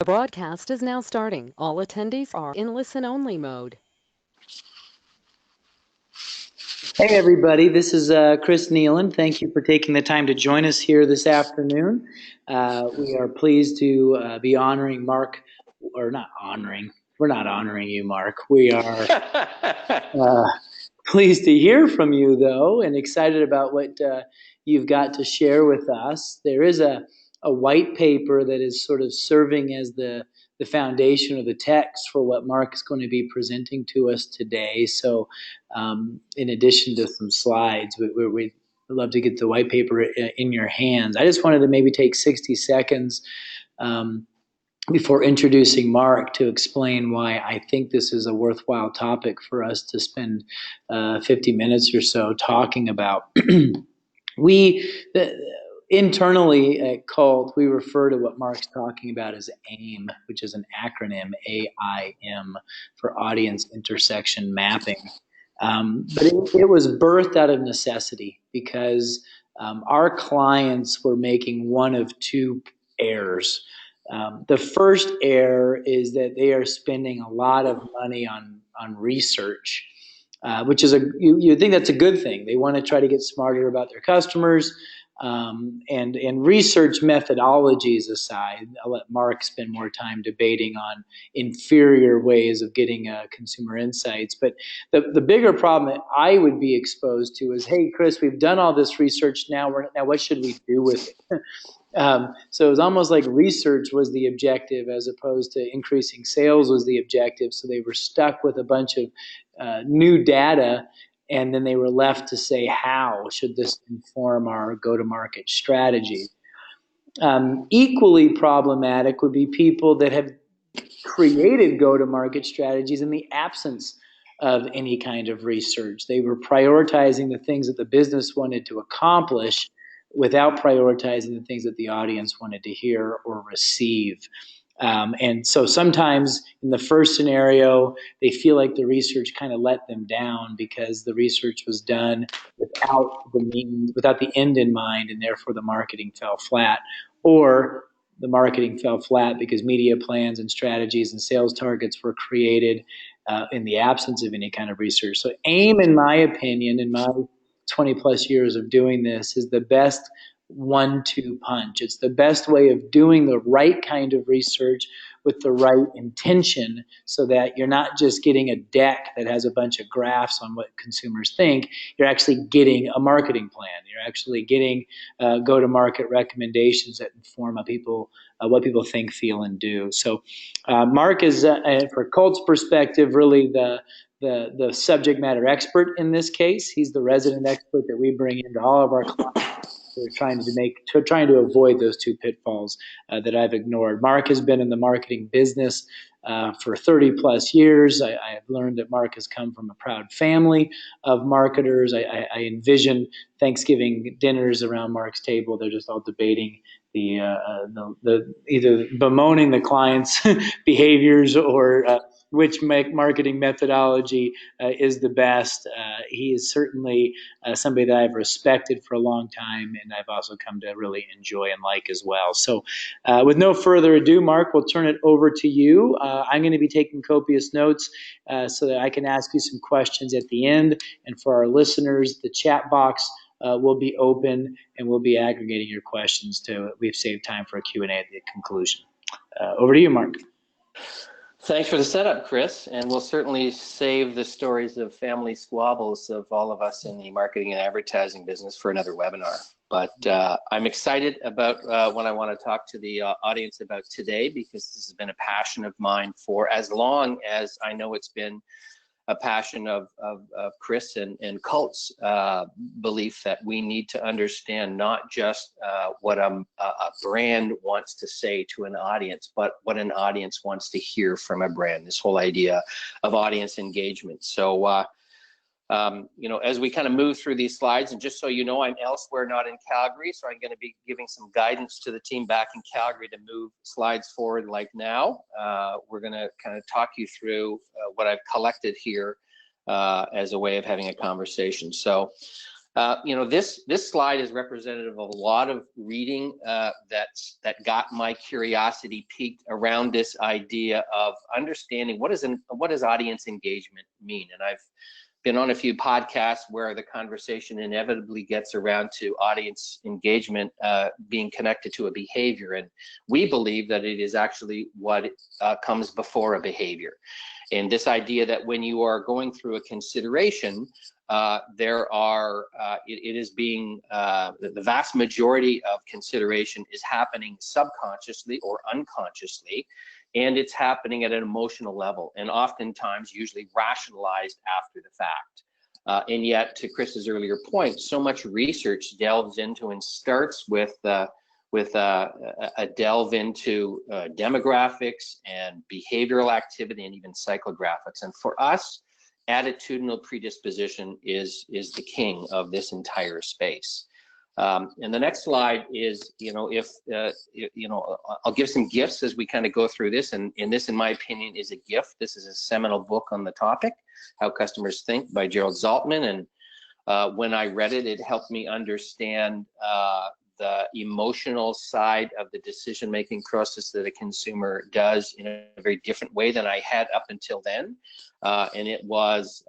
The broadcast is now starting. All attendees are in listen-only mode. Hey everybody, this is Chris Nealon. Thank you for taking the time to join us here this afternoon. We are pleased to be honoring Marc, or not honoring, we're not honoring you, Marc. We are pleased to hear from you though, and excited about what you've got to share with us. There is a white paper that is sort of serving as the foundation or the text for what Marc is going to be presenting to us today. So in addition to some slides, we'd love to get the white paper in your hands. I just wanted to maybe take 60 seconds before introducing Marc to explain why I think this is a worthwhile topic for us to spend 50 minutes or so talking about. Internally at Cult, we refer to what Marc's talking about as AIM, which is an acronym, AIM, for Audience Intersection Mapping. But it was birthed out of necessity because our clients were making one of two errors. The first error is that they are spending a lot of money on research, which is you think that's a good thing. They want to try to get smarter about their customers. And research methodologies aside, I'll let Marc spend more time debating on inferior ways of getting consumer insights. But the bigger problem that I would be exposed to is, hey, Chris, we've done all this research. Now what should we do with it? So it was almost like research was the objective as opposed to increasing sales was the objective. So they were stuck with a bunch of new data, and then they were left to say, how should this inform our go-to-market strategy? Equally problematic would be people that have created go-to-market strategies in the absence of any kind of research. They were prioritizing the things that the business wanted to accomplish without prioritizing the things that the audience wanted to hear or receive. And so sometimes in the first scenario, they feel like the research kind of let them down because the research was done without the end in mind, and therefore the marketing fell flat. Or the marketing fell flat because media plans and strategies and sales targets were created in the absence of any kind of research. So AIM, in my opinion, in my 20 plus years of doing this, is the best 1-2 punch. It's the best way of doing the right kind of research with the right intention so that you're not just getting a deck that has a bunch of graphs on what consumers think. You're actually getting a marketing plan. You're actually getting go-to-market recommendations that inform what people think, feel, and do. So Marc is, for Cult's perspective, really the subject matter expert in this case. He's the resident expert that we bring into all of our clients. We're trying to avoid those two pitfalls that I've ignored. Marc has been in the marketing business for 30 plus years. I have learned that Marc has come from a proud family of marketers. I envision Thanksgiving dinners around Marc's table. They're just all debating the either bemoaning the client's behaviors or which marketing methodology is the best. He is certainly somebody that I've respected for a long time, and I've also come to really enjoy and like as well. So with no further ado, Marc, we'll turn it over to you. I'm going to be taking copious notes so that I can ask you some questions at the end. And for our listeners, the chat box will be open, and we'll be aggregating your questions we've saved time for a Q&A at the conclusion. Over to you, Marc. Thanks for the setup, Chris, and we'll certainly save the stories of family squabbles of all of us in the marketing and advertising business for another webinar. But I'm excited about what I want to talk to the audience about today, because this has been a passion of mine for as long as I know it's been a passion of Chris and Cult's belief that we need to understand not just what a brand wants to say to an audience, but what an audience wants to hear from a brand, this whole idea of audience engagement. So, as we kind of move through these slides, and just so you know, I'm elsewhere, not in Calgary, so I'm going to be giving some guidance to the team back in Calgary to move slides forward like now. We're going to kind of talk you through what I've collected here as a way of having a conversation. So This slide is representative of a lot of reading that got my curiosity piqued around this idea of understanding what does audience engagement mean. And I've been on a few podcasts where the conversation inevitably gets around to audience engagement being connected to a behavior, and we believe that it is actually what comes before a behavior. And this idea that when you are going through a consideration, it is being, the vast majority of consideration is happening subconsciously or unconsciously, and it's happening at an emotional level, and oftentimes usually rationalized after the fact. And yet, to Chris's earlier point, so much research delves into and starts with a delve into demographics and behavioral activity and even psychographics. And for us, attitudinal predisposition is the king of this entire space. And the next slide is, I'll give some gifts as we kind of go through this. And this, in my opinion, is a gift. This is a seminal book on the topic, How Customers Think by Gerald Zaltman. And when I read it, it helped me understand the emotional side of the decision-making process that a consumer does in a very different way than I had up until then. And it was,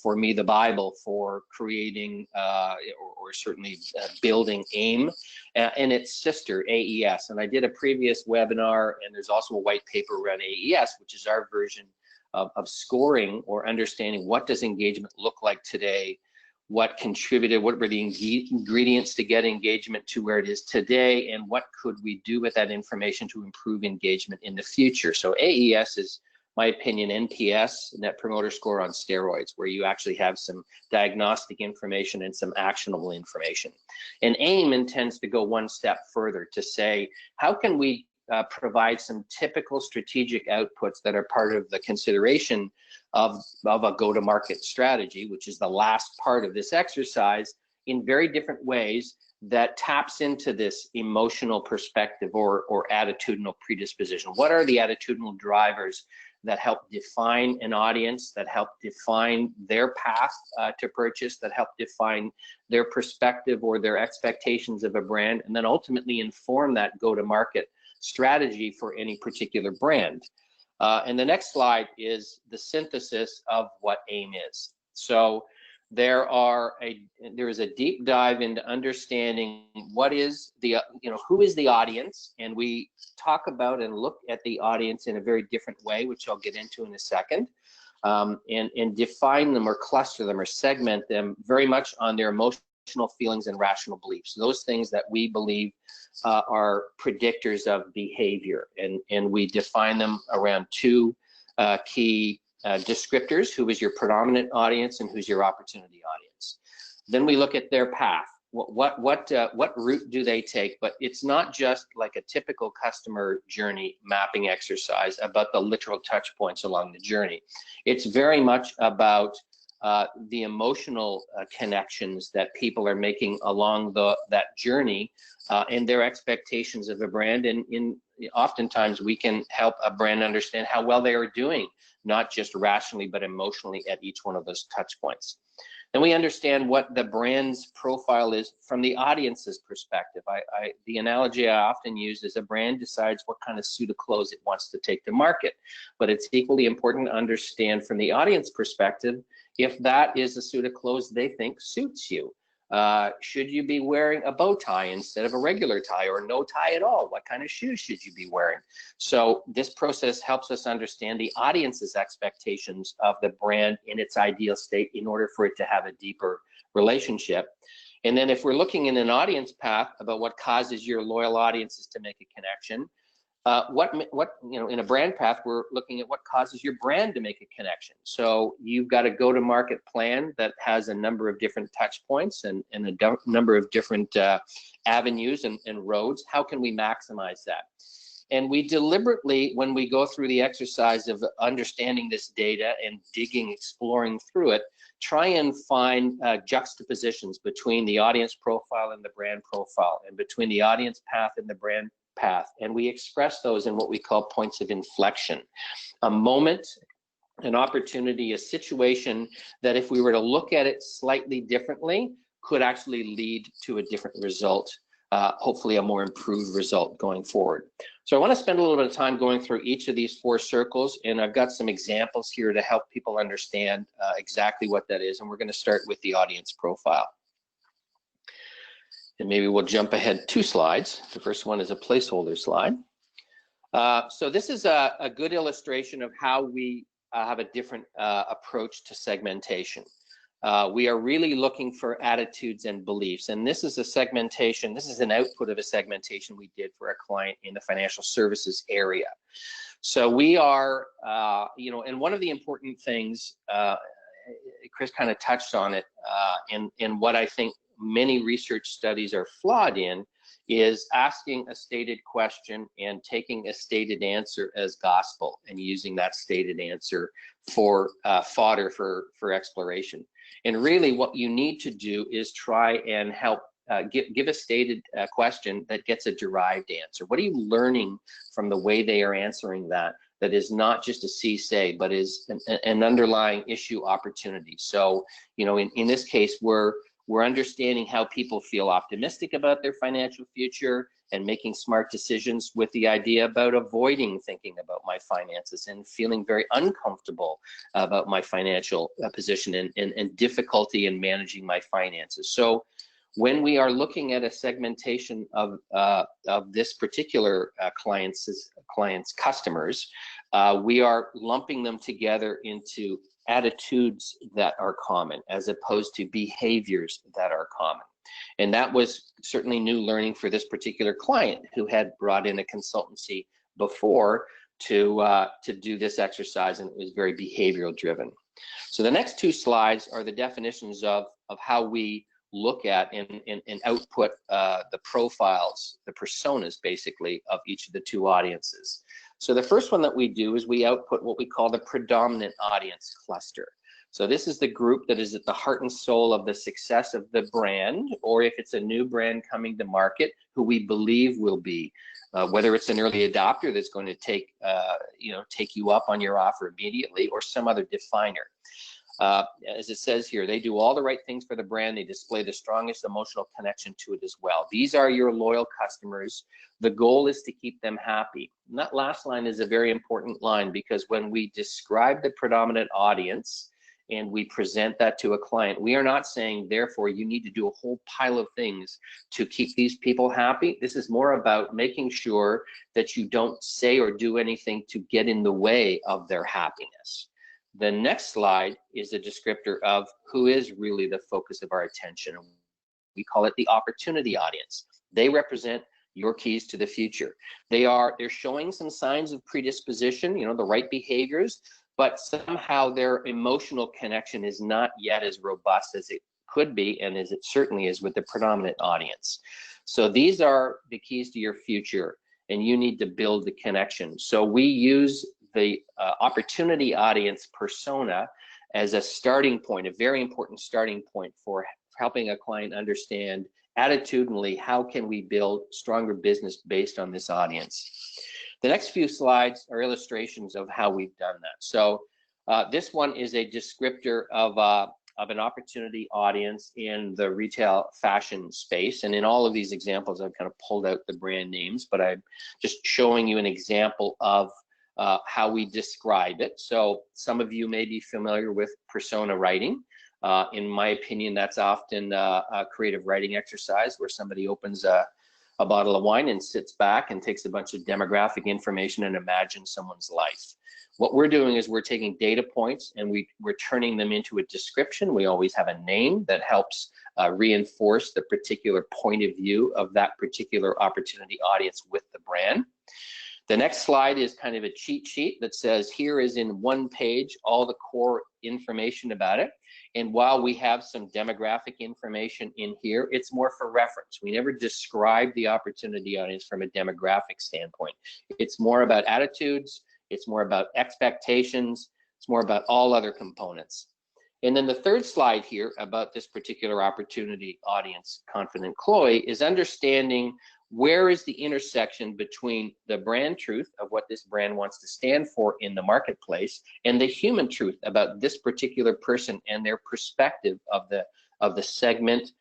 for me, the Bible for creating or certainly building AIM and its sister, AES. And I did a previous webinar, and there's also a white paper around AES, which is our version of scoring or understanding what does engagement look like today, what contributed, what were the ingredients to get engagement to where it is today, and what could we do with that information to improve engagement in the future. So AES is, my opinion, NPS, Net Promoter Score on steroids, where you actually have some diagnostic information and some actionable information. And AIM intends to go one step further to say, how can we provide some typical strategic outputs that are part of the consideration of a go-to-market strategy, which is the last part of this exercise, in very different ways that taps into this emotional perspective or attitudinal predisposition. What are the attitudinal drivers that help define an audience, that help define their path to purchase, that help define their perspective or their expectations of a brand, and then ultimately inform that go-to-market strategy for any particular brand. And the next slide is the synthesis of what AIM is. So there is a deep dive into understanding what is the, who is the audience, and we talk about and look at the audience in a very different way, which I'll get into in a second, and define them or cluster them or segment them very much on their emotional feelings and rational beliefs. Those things that we believe are predictors of behavior, and we define them around two key descriptors: who is your predominant audience and who's your opportunity audience. Then we look at their path. What route do they take? But it's not just like a typical customer journey mapping exercise about the literal touch points along the journey. It's very much about the emotional connections that people are making along that journey and their expectations of a brand. And oftentimes we can help a brand understand how well they are doing, not just rationally, but emotionally at each one of those touch points. Then we understand what the brand's profile is from the audience's perspective. The analogy I often use is a brand decides what kind of suit of clothes it wants to take to market, but it's equally important to understand from the audience perspective if that is a suit of clothes they think suits you. Should you be wearing a bow tie instead of a regular tie, or no tie at all? What kind of shoes should you be wearing? So this process helps us understand the audience's expectations of the brand in its ideal state in order for it to have a deeper relationship. And then if we're looking in an audience path about what causes your loyal audiences to make a connection, in a brand path, we're looking at what causes your brand to make a connection. So you've got a go-to-market plan that has a number of different touch points and a number of different avenues and roads. How can we maximize that? And we deliberately, when we go through the exercise of understanding this data and digging, exploring through it, try and find juxtapositions between the audience profile and the brand profile, and between the audience path and the brand path. And we express those in what we call points of inflection. A moment, an opportunity, a situation that if we were to look at it slightly differently, could actually lead to a different result, hopefully a more improved result going forward. So I want to spend a little bit of time going through each of these 4 circles, and I've got some examples here to help people understand exactly what that is. And we're going to start with the audience profile. And maybe we'll jump ahead 2 slides. The first one is a placeholder slide. So this is a good illustration of how we have a different approach to segmentation. We are really looking for attitudes and beliefs, and this is a segmentation. This is an output of a segmentation we did for a client in the financial services area. So we are, and one of the important things, Chris kind of touched on it, in what I think many research studies are flawed in, is asking a stated question and taking a stated answer as gospel and using that stated answer for fodder for exploration. And really what you need to do is try and help give a stated question that gets a derived answer. What are you learning from the way they are answering that is not just a see-say, but is an underlying issue opportunity? So, in this case, we're understanding how people feel optimistic about their financial future and making smart decisions with the idea about avoiding thinking about my finances and feeling very uncomfortable about my financial position and difficulty in managing my finances. So when we are looking at a segmentation of this particular client's customers, we are lumping them together into attitudes that are common as opposed to behaviors that are common. And that was certainly new learning for this particular client who had brought in a consultancy before to do this exercise, and it was very behavioral driven. So the next 2 slides are the definitions of how we look at and output the profiles, the personas basically, of each of the 2 audiences. So the first one that we do is we output what we call the predominant audience cluster. So this is the group that is at the heart and soul of the success of the brand, or if it's a new brand coming to market, who we believe will be, whether it's an early adopter that's going to take you up on your offer immediately, or some other definer. As it says here, they do all the right things for the brand. They display the strongest emotional connection to it as well. These are your loyal customers. The goal is to keep them happy. And that last line is a very important line, because when we describe the predominant audience and we present that to a client, we are not saying, therefore, you need to do a whole pile of things to keep these people happy. This is more about making sure that you don't say or do anything to get in the way of their happiness. The next slide is a descriptor of who is really the focus of our attention. We call it the opportunity audience. They represent your keys to the future. They're showing some signs of predisposition, the right behaviors, but somehow their emotional connection is not yet as robust as it could be, and as it certainly is with the predominant audience. So these are the keys to your future, and you need to build the connection. So we use the opportunity audience persona as a starting point, a very important starting point for helping a client understand attitudinally how can we build stronger business based on this audience. The next few slides are illustrations of how we've done that. So this one is a descriptor of an opportunity audience in the retail fashion space. And in all of these examples, I've kind of pulled out the brand names, but I'm just showing you an example of how we describe it. So some of you may be familiar with persona writing. In my opinion, that's often a creative writing exercise where somebody opens a bottle of wine and sits back and takes a bunch of demographic information and imagines someone's life. What we're doing is we're taking data points and we're turning them into a description. We always have a name that helps reinforce the particular point of view of that particular opportunity audience with the brand. The next slide is kind of a cheat sheet that says, here is in one page all the core information about it. And while we have some demographic information in here, it's more for reference. We never describe the opportunity audience from a demographic standpoint. It's more about attitudes, it's more about expectations, it's more about all other components. And then the third slide here about this particular opportunity audience, Confident Chloe, is understanding where is the intersection between the brand truth of what this brand wants to stand for in the marketplace and the human truth about this particular person and their perspective of the segment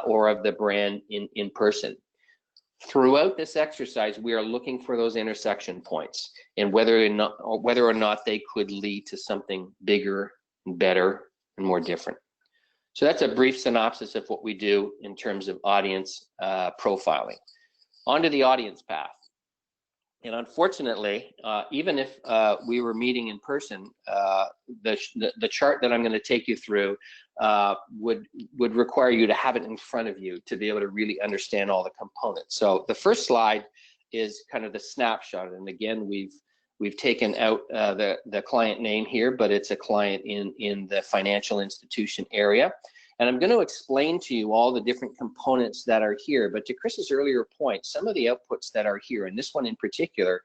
or of the brand in person. Throughout this exercise, we are looking for those intersection points and whether or not they could lead to something bigger, better, and more different. So that's a brief synopsis of what we do in terms of audience profiling. On to the audience path. And unfortunately, even if we were meeting in person, the chart that I'm going to take you through would require you to have it in front of you to be able to really understand all the components. So the first slide is kind of the snapshot, and again, we've taken out the client name here, but it's a client in the financial institution area. And I'm going to explain to you all the different components that are here. But to Chris's earlier point, some of the outputs that are here, and this one in particular,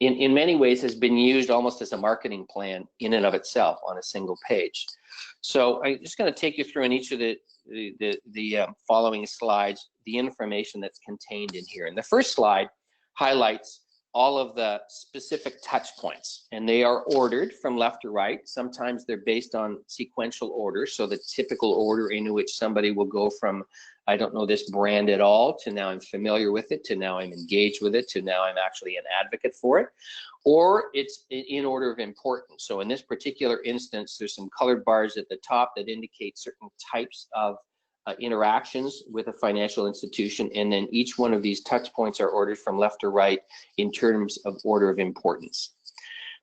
in many ways has been used almost as a marketing plan in and of itself on a single page. So I'm just going to take you through in each of the following slides, the information that's contained in here. And the first slide highlights all of the specific touch points, and they are ordered from left to right. Sometimes they're based on sequential order, so the typical order in which somebody will go from, I don't know this brand at all, to now I'm familiar with it, to now I'm engaged with it, to now I'm actually an advocate for it, or it's in order of importance. So in this particular instance, there's some colored bars at the top that indicate certain types of interactions with a financial institution, and then each one of these touch points are ordered from left to right in terms of order of importance.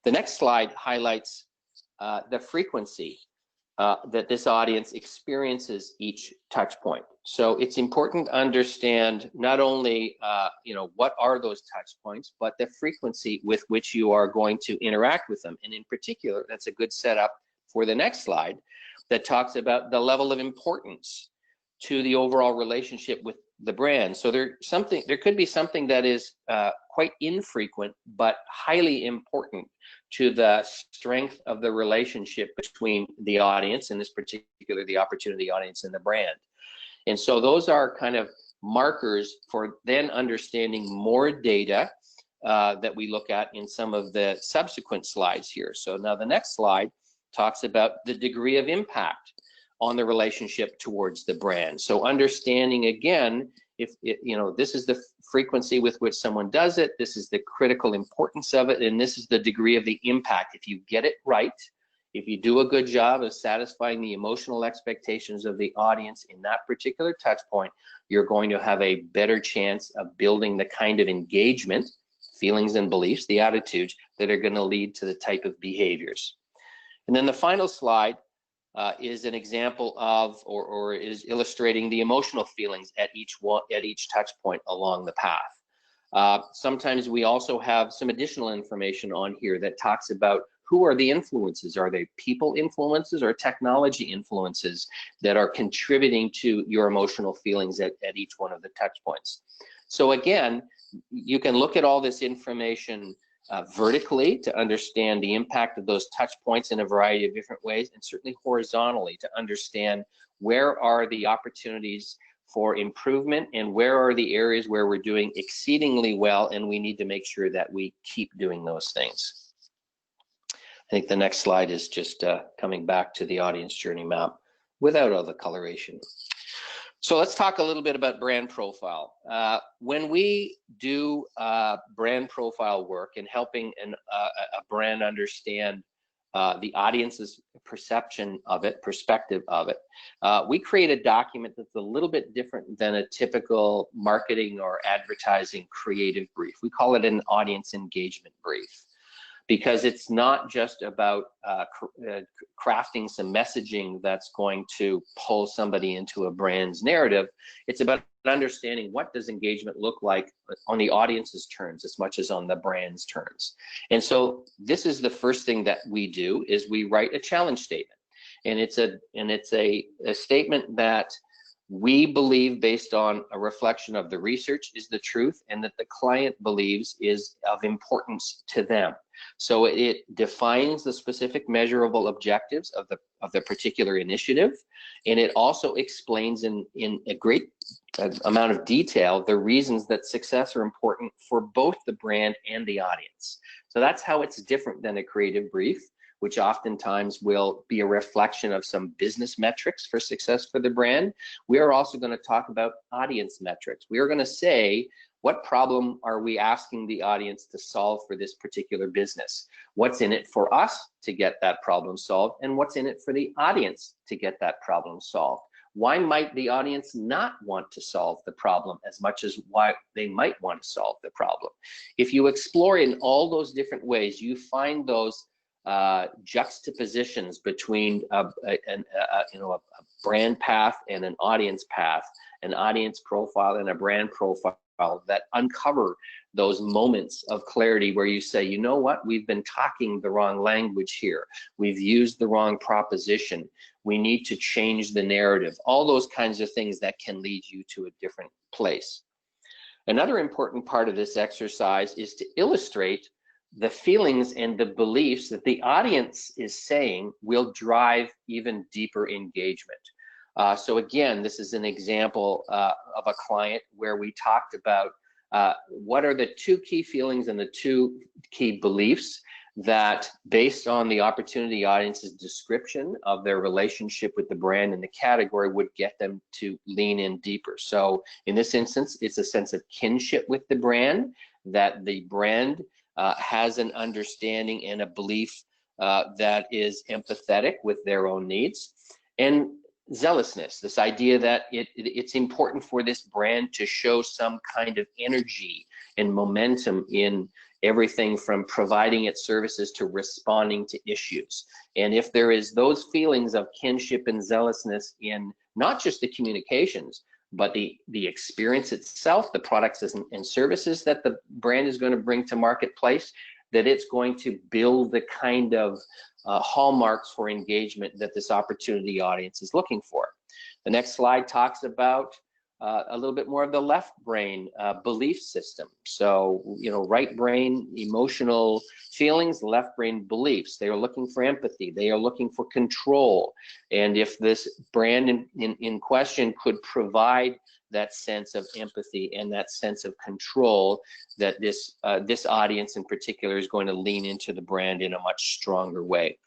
The next slide highlights the frequency that this audience experiences each touch point. So it's important to understand not only what are those touch points, but the frequency with which you are going to interact with them. And in particular, that's a good setup for the next slide that talks about the level of importance to the overall relationship with the brand. So there could be something that is quite infrequent, but highly important to the strength of the relationship between the audience, in this particular, the opportunity audience and the brand. And so those are kind of markers for then understanding more data that we look at in some of the subsequent slides here. So now the next slide talks about the degree of impact on the relationship towards the brand. So understanding again, if this is the frequency with which someone does it, this is the critical importance of it, and this is the degree of the impact. If you get it right, if you do a good job of satisfying the emotional expectations of the audience in that particular touch point, you're going to have a better chance of building the kind of engagement, feelings and beliefs, the attitudes that are going to lead to the type of behaviors. And then the final slide is an example of, or is illustrating the emotional feelings at each touch point along the path. Sometimes we also have some additional information on here that talks about who are the influences. Are they people influences or technology influences that are contributing to your emotional feelings at each one of the touch points? So again, you can look at all this information vertically to understand the impact of those touch points in a variety of different ways, and certainly horizontally to understand where are the opportunities for improvement and where are the areas where we're doing exceedingly well and we need to make sure that we keep doing those things. I think the next slide is just coming back to the audience journey map without all the coloration. So let's talk a little bit about brand profile. When we do brand profile work and helping a brand understand the audience's perception of it, perspective of it, we create a document that's a little bit different than a typical marketing or advertising creative brief. We call it an audience engagement brief, because it's not just about crafting some messaging that's going to pull somebody into a brand's narrative. It's about understanding what does engagement look like on the audience's terms as much as on the brand's terms. And so this is the first thing that we do, is we write a challenge statement. And it's a statement that we believe, based on a reflection of the research, is the truth, and that the client believes is of importance to them. So it defines the specific measurable objectives of the particular initiative, and it also explains in a great amount of detail the reasons that success are important for both the brand and the audience. So that's how it's different than a creative brief. which oftentimes will be a reflection of some business metrics for success for the brand. We are also going to talk about audience metrics. We are going to say, what problem are we asking the audience to solve for this particular business? What's in it for us to get that problem solved, and what's in it for the audience to get that problem solved? Why might the audience not want to solve the problem as much as why they might want to solve the problem? If you explore in all those different ways, you find those juxtapositions between a brand path and an audience path, an audience profile and a brand profile that uncover those moments of clarity where you say, you know what, we've been talking the wrong language here. We've used the wrong proposition. We need to change the narrative. All those kinds of things that can lead you to a different place. Another important part of this exercise is to illustrate the feelings and the beliefs that the audience is saying will drive even deeper engagement. So again, this is an example of a client where we talked about what are the two key feelings and the two key beliefs that, based on the opportunity audience's description of their relationship with the brand and the category, would get them to lean in deeper. So in this instance, it's a sense of kinship with the brand, that the brand has an understanding and a belief that is empathetic with their own needs. And zealousness, this idea that it's important for this brand to show some kind of energy and momentum in everything from providing its services to responding to issues. And if there is those feelings of kinship and zealousness in not just the communications, but the experience itself, the products and services that the brand is going to bring to marketplace, that it's going to build the kind of hallmarks for engagement that this opportunity audience is looking for. The next slide talks about a little bit more of the left brain belief system. So, right brain emotional feelings, left brain beliefs. They are looking for empathy. They are looking for control. And if this brand in question could provide that sense of empathy and that sense of control, that this audience in particular is going to lean into the brand in a much stronger way.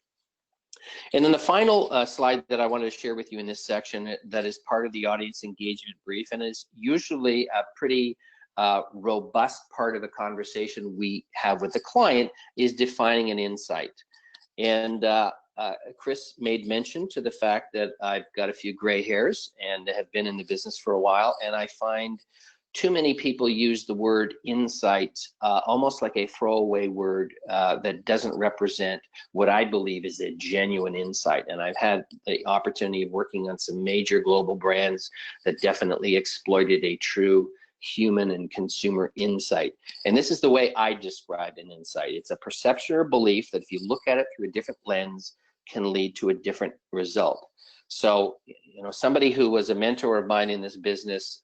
And then the final slide that I wanted to share with you in this section that is part of the audience engagement brief and is usually a pretty robust part of the conversation we have with the client is defining an insight. And Chris made mention to the fact that I've got a few gray hairs and have been in the business for a while, and I find too many people use the word insight almost like a throwaway word that doesn't represent what I believe is a genuine insight. And I've had the opportunity of working on some major global brands that definitely exploited a true human and consumer insight. And this is the way I describe an insight. It's a perception or belief that if you look at it through a different lens can lead to a different result. So, somebody who was a mentor of mine in this business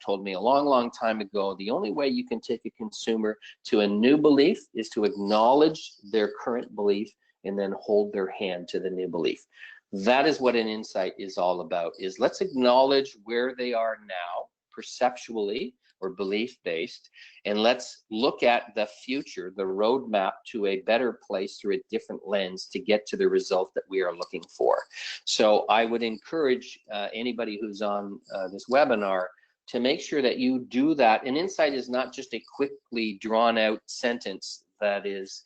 told me a long, long time ago, the only way you can take a consumer to a new belief is to acknowledge their current belief and then hold their hand to the new belief. That is what an insight is all about, is let's acknowledge where they are now, perceptually or belief-based, and let's look at the future, the roadmap to a better place through a different lens to get to the result that we are looking for. So I would encourage anybody who's on this webinar to make sure that you do that. An insight is not just a quickly drawn out sentence that is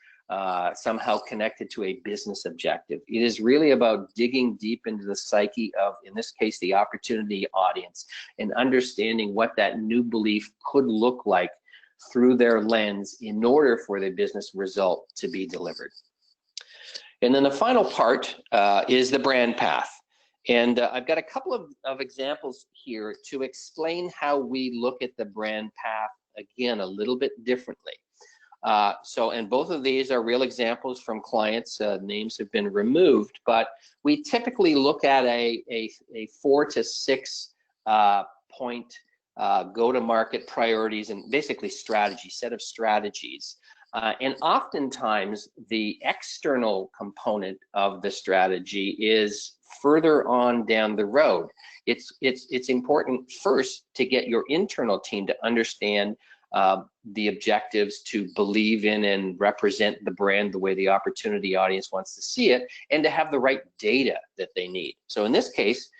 somehow connected to a business objective. It is really about digging deep into the psyche of, in this case, the opportunity audience, and understanding what that new belief could look like through their lens in order for the business result to be delivered. And then the final part is the brand path. And I've got a couple of examples here to explain how we look at the brand path, again, a little bit differently. And both of these are real examples from clients. Names have been removed, but we typically look at a 4 to 6 point go-to-market priorities and basically set of strategies. And oftentimes the external component of the strategy is further on down the road. It's important first to get your internal team to understand the objectives to believe in and represent the brand the way the opportunity audience wants to see it, and to have the right data that they need. So in this case,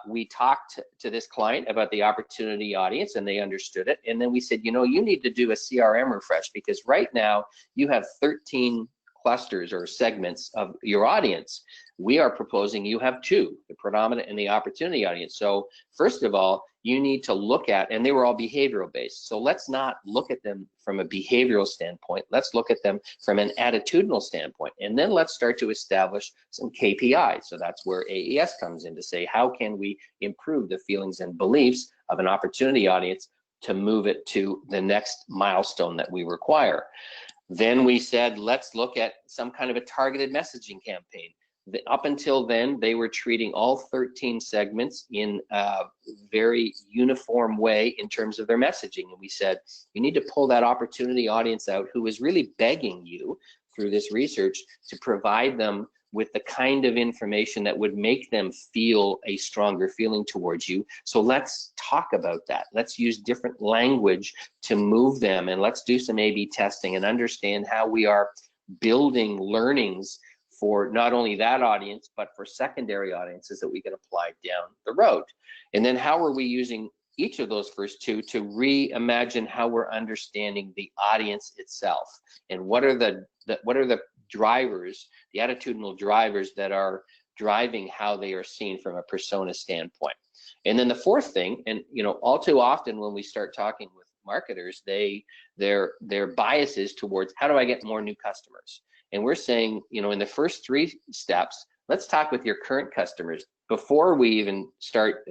we talked to this client about the opportunity audience, and they understood it. And then we said, you know, you need to do a CRM refresh, because right now you have 13 clusters or segments of your audience. We are proposing you have 2, the predominant and the opportunity audience. So first of all, you need to look at, and they were all behavioral based. So let's not look at them from a behavioral standpoint. Let's look at them from an attitudinal standpoint. And then let's start to establish some KPIs. So that's where AES comes in to say, how can we improve the feelings and beliefs of an opportunity audience to move it to the next milestone that we require. Then we said, let's look at some kind of a targeted messaging campaign. Up until then, they were treating all 13 segments in a very uniform way in terms of their messaging. And we said, you need to pull that opportunity audience out who is really begging you through this research to provide them with the kind of information that would make them feel a stronger feeling towards you. So let's talk about that. Let's use different language to move them, and let's do some A/B testing and understand how we are building learnings for not only that audience, but for secondary audiences that we can apply down the road. And then how are we using each of those first 2 to reimagine how we're understanding the audience itself, and what are the drivers, the attitudinal drivers that are driving how they are seen from a persona standpoint. And then the fourth thing, and you know, all too often when we start talking with marketers, their bias is towards, how do I get more new customers? And we're saying, you know, in the first 3 steps, let's talk with your current customers before we even start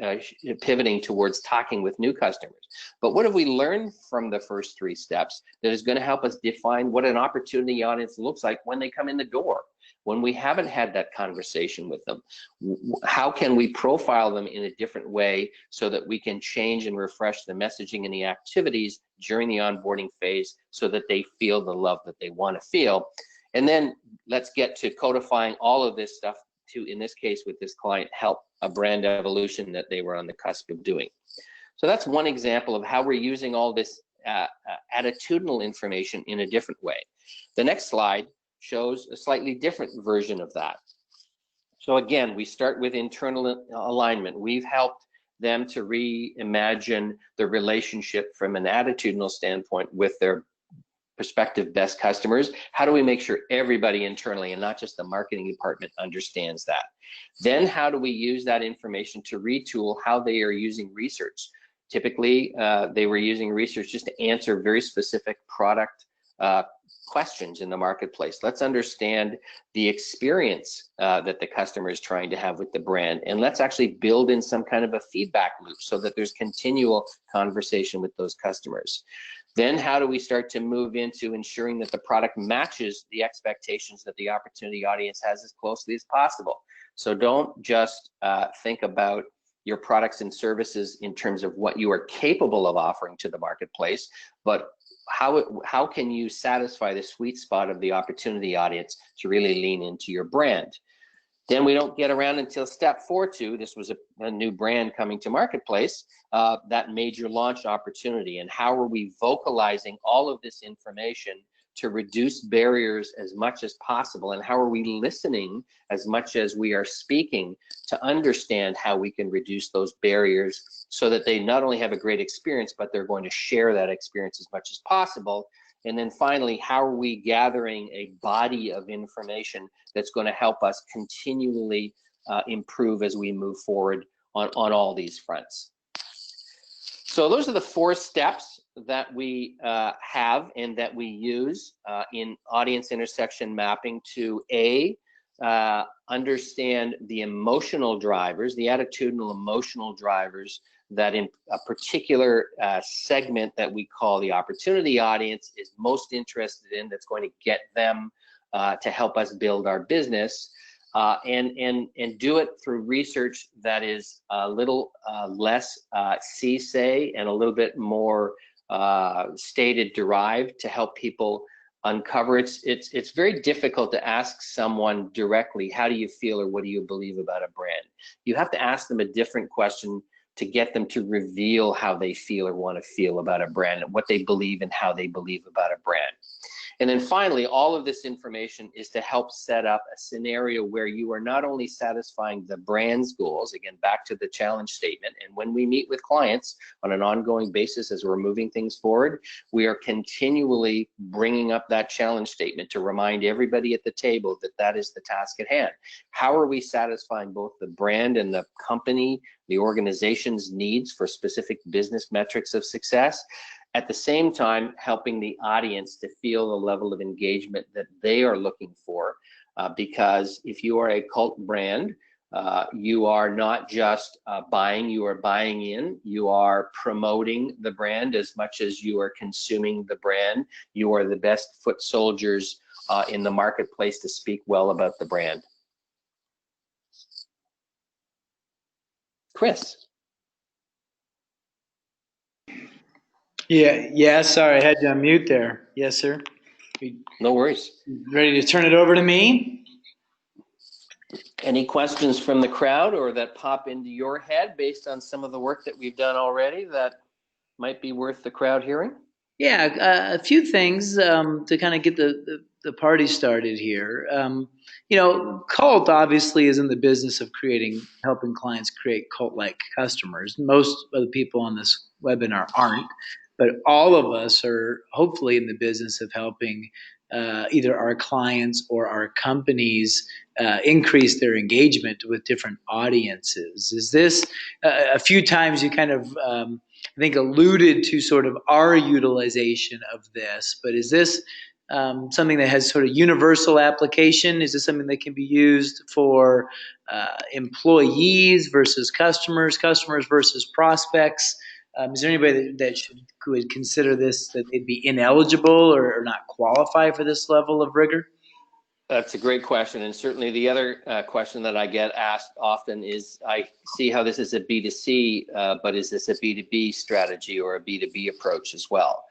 pivoting towards talking with new customers. But what have we learned from the first 3 steps that is going to help us define what an opportunity audience looks like when they come in the door? When we haven't had that conversation with them, how can we profile them in a different way so that we can change and refresh the messaging and the activities during the onboarding phase so that they feel the love that they want to feel? And then let's get to codifying all of this stuff to, in this case with this client, help a brand evolution that they were on the cusp of doing. So that's one example of how we're using all this attitudinal information in a different way. The next slide shows a slightly different version of that. So again, we start with internal alignment. We've helped them to reimagine the relationship from an attitudinal standpoint with their prospective best customers. How do we make sure everybody internally and not just the marketing department understands that? Then how do we use that information to retool how they are using research? Typically, they were using research just to answer very specific product questions in the marketplace. Let's understand the experience that the customer is trying to have with the brand, and let's actually build in some kind of a feedback loop so that there's continual conversation with those customers. Then how do we start to move into ensuring that the product matches the expectations that the opportunity audience has as closely as possible? So don't just think about your products and services in terms of what you are capable of offering to the marketplace, but how can you satisfy the sweet spot of the opportunity audience to really lean into your brand? Then we don't get around until step 4 to, this was a new brand coming to marketplace, that major launch opportunity, and how are we vocalizing all of this information to reduce barriers as much as possible, and how are we listening as much as we are speaking to understand how we can reduce those barriers so that they not only have a great experience, but they're going to share that experience as much as possible. And then finally, how are we gathering a body of information that's going to help us continually improve as we move forward on all these fronts? So those are the 4 steps that we have and that we use in audience intersection mapping to understand the emotional drivers, the attitudinal emotional drivers that in a particular segment that we call the opportunity audience is most interested in, that's going to get them to help us build our business, and do it through research that is a little less say and a little bit more stated derived to help people uncover. It's very difficult to ask someone directly, how do you feel or what do you believe about a brand? You have to ask them a different question to get them to reveal how they feel or want to feel about a brand, and what they believe and how they believe about a brand. And then finally, all of this information is to help set up a scenario where you are not only satisfying the brand's goals, again, back to the challenge statement, and when we meet with clients on an ongoing basis as we're moving things forward, we are continually bringing up that challenge statement to remind everybody at the table that that is the task at hand. How are we satisfying both the brand and the company, the organization's needs for specific business metrics of success? At the same time, helping the audience to feel the level of engagement that they are looking for. Because if you are a cult brand, you are not just buying, you are buying in, you are promoting the brand as much as you are consuming the brand. You are the best foot soldiers in the marketplace to speak well about the brand. Chris. Yeah, sorry, I had you on mute there. Yes, sir. No worries. Ready to turn it over to me? Any questions from the crowd or that pop into your head based on some of the work that we've done already that might be worth the crowd hearing? Yeah, a few things to kind of get the party started here. Cult obviously is in the business of helping clients create cult-like customers. Most of the people on this webinar aren't, but all of us are hopefully in the business of helping either our clients or our companies increase their engagement with different audiences. Is this a few times you kind of I think alluded to sort of our utilization of this, but is this something that has sort of universal application? Is this something that can be used for employees versus customers, customers versus prospects? Is there anybody that would consider this, that they'd be ineligible or not qualify for this level of rigor? That's a great question. And certainly the other question that I get asked often is, I see how this is a B2C, but is this a B2B strategy or a B2B approach as well?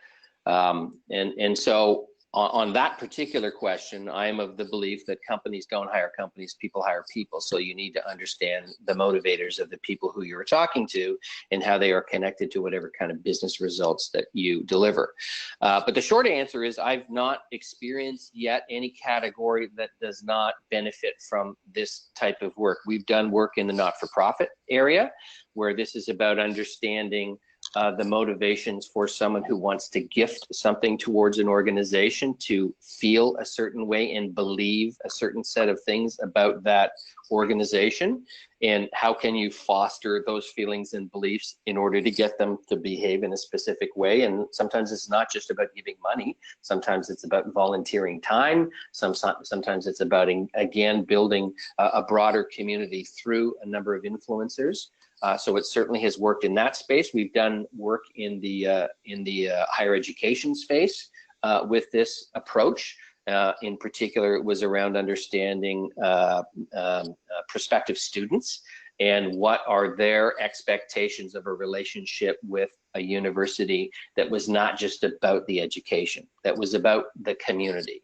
And so on that particular question, I am of the belief that companies don't hire companies, people hire people. So you need to understand the motivators of the people who you're talking to and how they are connected to whatever kind of business results that you deliver. But the short answer is I've not experienced yet any category that does not benefit from this type of work. We've done work in the not-for-profit area where this is about understanding the motivations for someone who wants to gift something towards an organization to feel a certain way and believe a certain set of things about that organization, and how can you foster those feelings and beliefs in order to get them to behave in a specific way. And sometimes it's not just about giving money, sometimes it's about volunteering time, sometimes it's about, again, building a broader community through a number of influencers. So it certainly has worked in that space. We've done work in the higher education space with this approach. In particular, it was around understanding prospective students and what are their expectations of a relationship with a university that was not just about the education, that was about the community.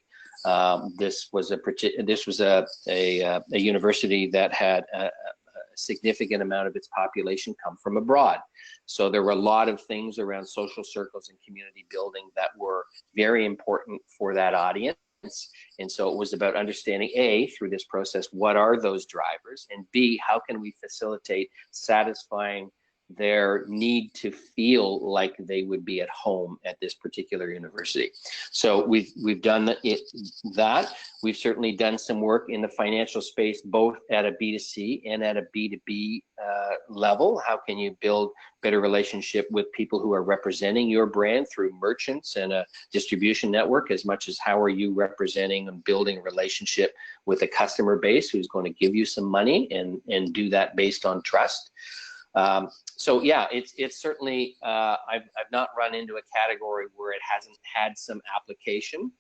This was a university that had a significant amount of its population come from abroad. So there were a lot of things around social circles and community building that were very important for that audience. And so it was about understanding, A, through this process, what are those drivers, and B, how can we facilitate satisfying their need to feel like they would be at home at this particular university. So we've done that. We've certainly done some work in the financial space, both at a B2C and at a B2B level. How can you build better relationship with people who are representing your brand through merchants and a distribution network, as much as how are you representing and building a relationship with a customer base who's going to give you some money and do that based on trust. So yeah, it's certainly, I've not run into a category where it hasn't had some application.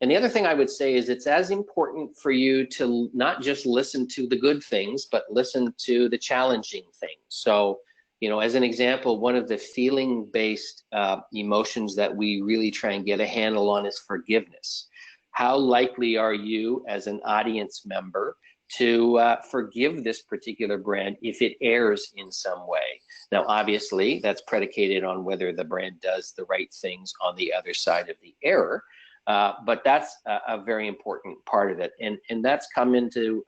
And the other thing I would say is it's as important for you to not just listen to the good things, but listen to the challenging things. So, you know, as an example, one of the feeling-based emotions that we really try and get a handle on is forgiveness. How likely are you as an audience member to forgive this particular brand if it errs in some way. Now, obviously, that's predicated on whether the brand does the right things on the other side of the error. But that's a very important part of it. And that's come into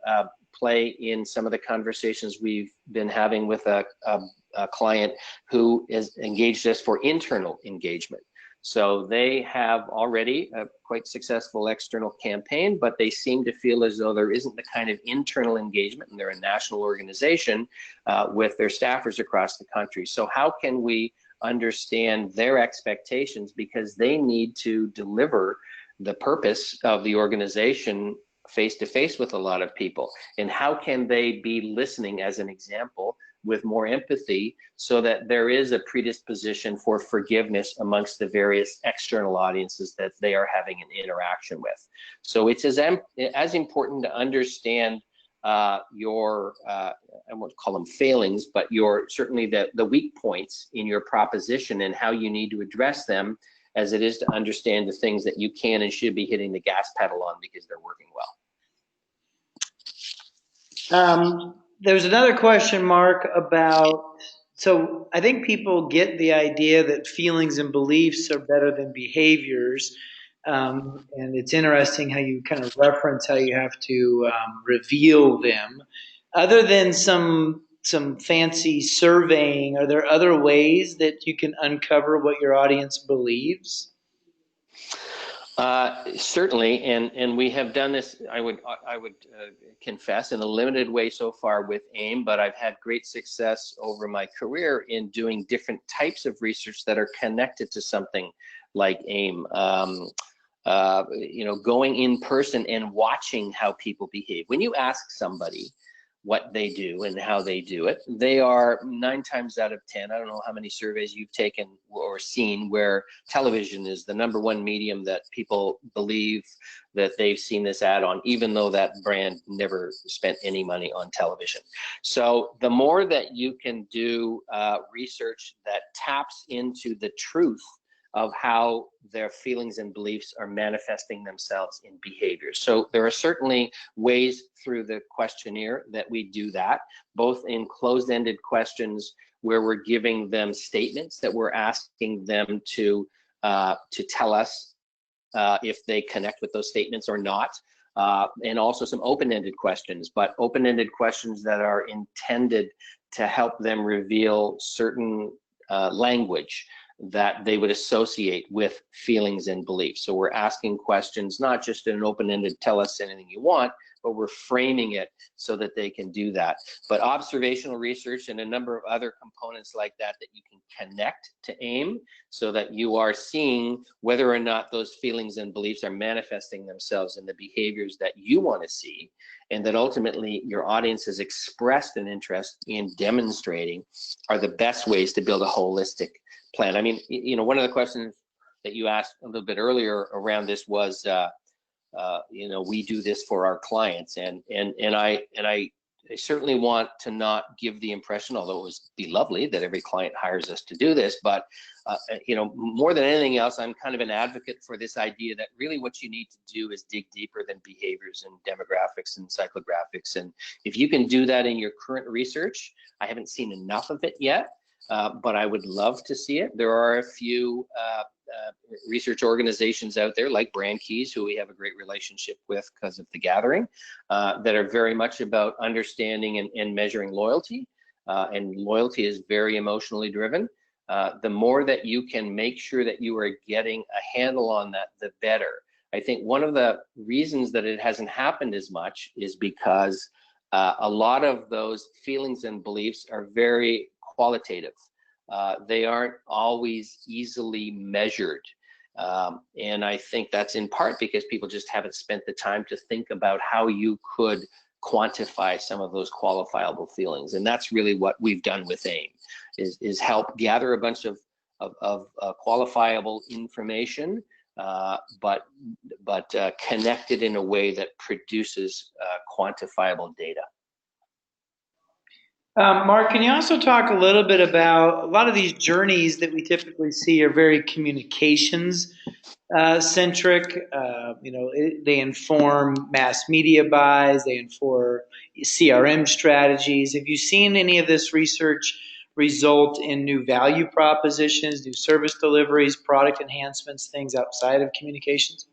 play in some of the conversations we've been having with a client who is engaged us for internal engagement. So they have already a quite successful external campaign, but they seem to feel as though there isn't the kind of internal engagement, and they're a national organization with their staffers across the country. So how can we understand their expectations, because they need to deliver the purpose of the organization face to face with a lot of people, and how can they be listening, as an example, with more empathy, so that there is a predisposition for forgiveness amongst the various external audiences that they are having an interaction with. So it's as important to understand your, I won't call them failings, but your certainly the weak points in your proposition and how you need to address them, as it is to understand the things that you can and should be hitting the gas pedal on because they're working well. There's another question, Marc, about, so I think people get the idea that feelings and beliefs are better than behaviors. And it's interesting how you kind of reference how you have to reveal them. Other than some fancy surveying, are there other ways that you can uncover what your audience believes? Certainly, and we have done this, I would confess, in a limited way so far with AIM, but I've had great success over my career in doing different types of research that are connected to something like AIM. Going in person and watching how people behave. When you ask somebody what they do and how they do it, they are 9 times out of 10, I don't know how many surveys you've taken or seen where television is the #1 medium that people believe that they've seen this ad on, even though that brand never spent any money on television. So the more that you can do research that taps into the truth of how their feelings and beliefs are manifesting themselves in behaviors. So there are certainly ways through the questionnaire that we do that, both in closed-ended questions where we're giving them statements that we're asking them to tell us if they connect with those statements or not, and also some open-ended questions, but open-ended questions that are intended to help them reveal certain language that they would associate with feelings and beliefs. So we're asking questions, not just in an open-ended, tell us anything you want, but we're framing it so that they can do that. But observational research and a number of other components like that you can connect to AIM, so that you are seeing whether or not those feelings and beliefs are manifesting themselves in the behaviors that you want to see, and that ultimately your audience has expressed an interest in demonstrating, are the best ways to build a holistic plan. I mean, one of the questions that you asked a little bit earlier around this was, we do this for our clients, and I certainly want to not give the impression, although it would be lovely that every client hires us to do this, but more than anything else, I'm kind of an advocate for this idea that really what you need to do is dig deeper than behaviors and demographics and psychographics. And if you can do that in your current research, I haven't seen enough of it yet, but I would love to see it. There are a few research organizations out there like Brand Keys, who we have a great relationship with because of the gathering, that are very much about understanding and measuring loyalty, and loyalty is very emotionally driven. The more that you can make sure that you are getting a handle on that, the better. I think one of the reasons that it hasn't happened as much is because a lot of those feelings and beliefs are very qualitative. They aren't always easily measured. And I think that's in part because people just haven't spent the time to think about how you could quantify some of those qualifiable feelings. And that's really what we've done with AIM, is help gather a bunch of qualifiable information, but connect it in a way that produces quantifiable data. Mark, can you also talk a little bit about a lot of these journeys that we typically see are very communications centric. They inform mass media buys, they inform CRM strategies. Have you seen any of this research result in new value propositions, new service deliveries, product enhancements, things outside of communications?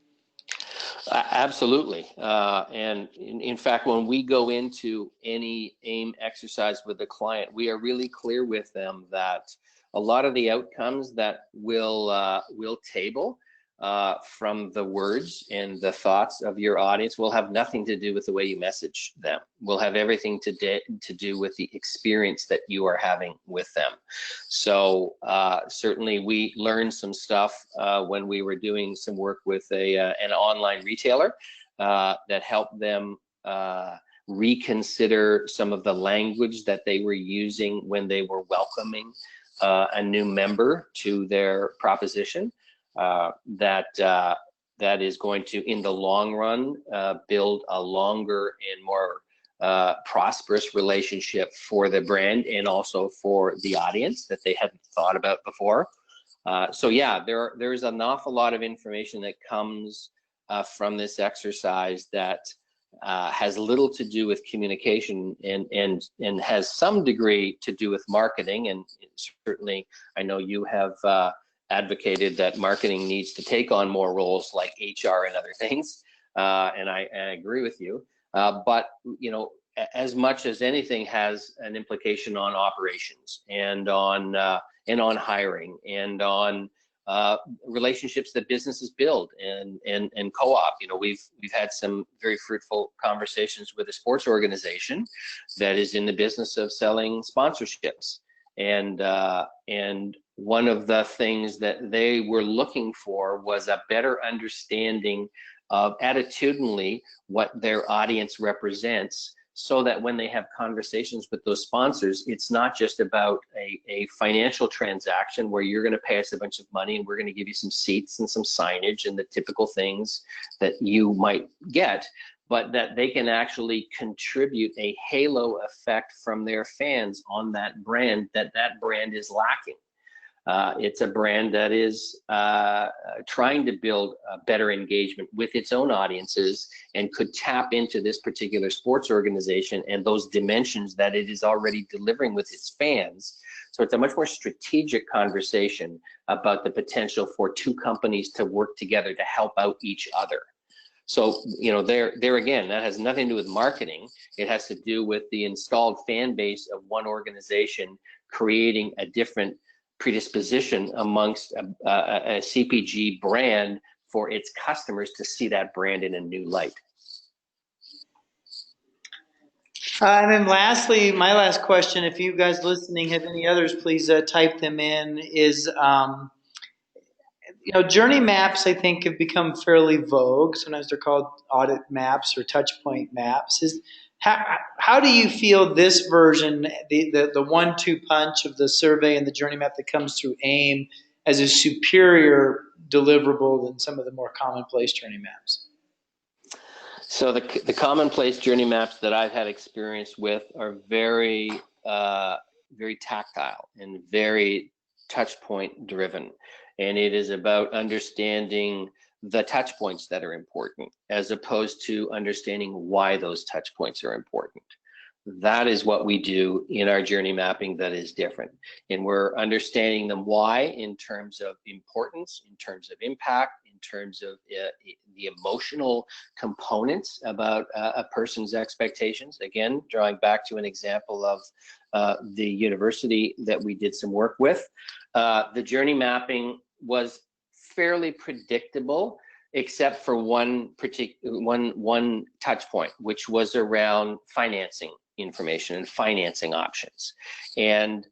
Absolutely. And in fact, when we go into any AIM exercise with the client, we are really clear with them that a lot of the outcomes that we'll table from the words and the thoughts of your audience will have nothing to do with the way you message them. Will have everything to do with the experience that you are having with them. So certainly we learned some stuff when we were doing some work with an online retailer that helped them reconsider some of the language that they were using when they were welcoming a new member to their proposition. That is going to, in the long run, build a longer and more prosperous relationship for the brand and also for the audience that they hadn't thought about before. So yeah, there's an awful lot of information that comes from this exercise that has little to do with communication and has some degree to do with marketing. And certainly, I know you have advocated that marketing needs to take on more roles like HR and other things, and I agree with you. But as much as anything has an implication on operations and on hiring and on relationships that businesses build and co-op. We've had some very fruitful conversations with a sports organization that is in the business of selling sponsorships, and one of the things that they were looking for was a better understanding of attitudinally what their audience represents, so that when they have conversations with those sponsors, it's not just about a financial transaction where you're going to pay us a bunch of money and we're going to give you some seats and some signage and the typical things that you might get, but that they can actually contribute a halo effect from their fans on that brand that brand is lacking. It's a brand that is trying to build a better engagement with its own audiences and could tap into this particular sports organization and those dimensions that it is already delivering with its fans. So it's a much more strategic conversation about the potential for two companies to work together to help out each other. So, there again, that has nothing to do with marketing. It has to do with the installed fan base of one organization creating a different predisposition amongst a CPG brand for its customers to see that brand in a new light. And then lastly, my last question, if you guys listening have any others, please type them in, is, journey maps, I think, have become fairly vogue. Sometimes they're called audit maps or touch point maps. How do you feel this version, the 1-2 punch of the survey and the journey map that comes through AIM, as a superior deliverable than some of the more commonplace journey maps? So the commonplace journey maps that I've had experience with are very tactile and very touch point driven. And it is about understanding the touch points that are important, as opposed to understanding why those touch points are important. That is what we do in our journey mapping that is different. And we're understanding them why in terms of importance, in terms of impact, in terms of the emotional components about a person's expectations. Again, drawing back to an example of the university that we did some work with. The journey mapping was fairly predictable, except for one touch point, which was around financing information and financing options. And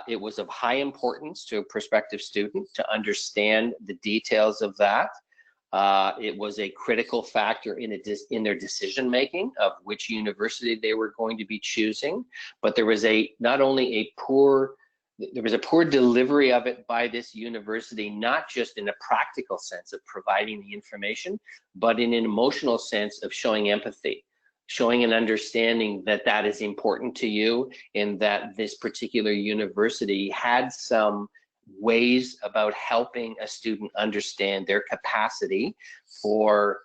it was of high importance to a prospective student to understand the details of that. It was a critical factor in their decision making of which university they were going to be choosing. But there was not only a poor delivery of it by this university, not just in a practical sense of providing the information, but in an emotional sense of showing empathy showing an understanding that that is important to you, and that this particular university had some ways about helping a student understand their capacity for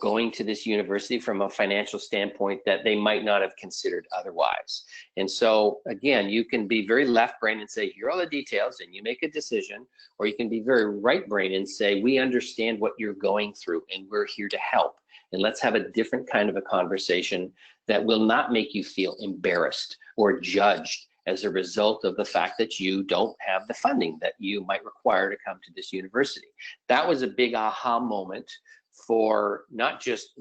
going to this university from a financial standpoint that they might not have considered otherwise. And so again, you can be very left brain and say, here are all the details, and you make a decision, or you can be very right brain and say, we understand what you're going through and we're here to help. And let's have a different kind of a conversation that will not make you feel embarrassed or judged as a result of the fact that you don't have the funding that you might require to come to this university. That was a big aha moment for not just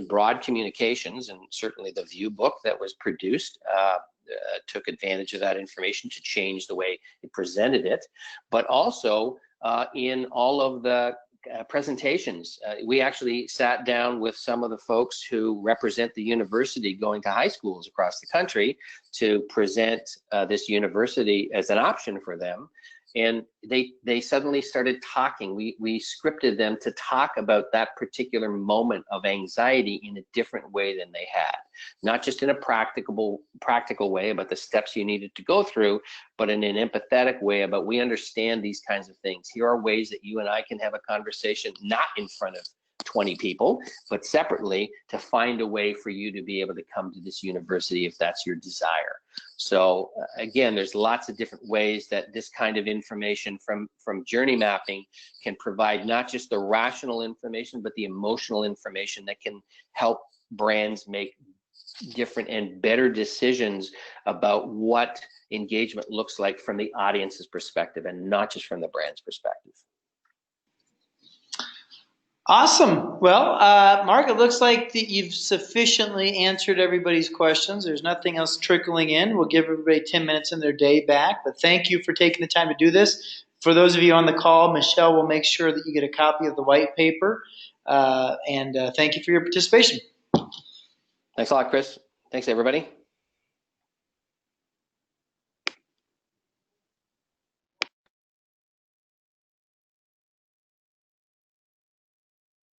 broad communications, and certainly the View book that was produced took advantage of that information to change the way it presented it, but also in all of the presentations. We actually sat down with some of the folks who represent the university going to high schools across the country to present this university as an option for them. And they suddenly started talking. We scripted them to talk about that particular moment of anxiety in a different way than they had. Not just in a practical way about the steps you needed to go through, but in an empathetic way about, we understand these kinds of things. Here are ways that you and I can have a conversation, not in front of 20 people, but separately, to find a way for you to be able to come to this university if that's your desire. So again, there's lots of different ways that this kind of information from journey mapping can provide not just the rational information, but the emotional information that can help brands make different and better decisions about what engagement looks like from the audience's perspective and not just from the brand's perspective. Awesome. Well, Marc, it looks like that you've sufficiently answered everybody's questions. There's nothing else trickling in. We'll give everybody 10 minutes in their day back, but thank you for taking the time to do this. For those of you on the call, Michelle will make sure that you get a copy of the white paper, and thank you for your participation. Thanks a lot, Chris. Thanks, everybody.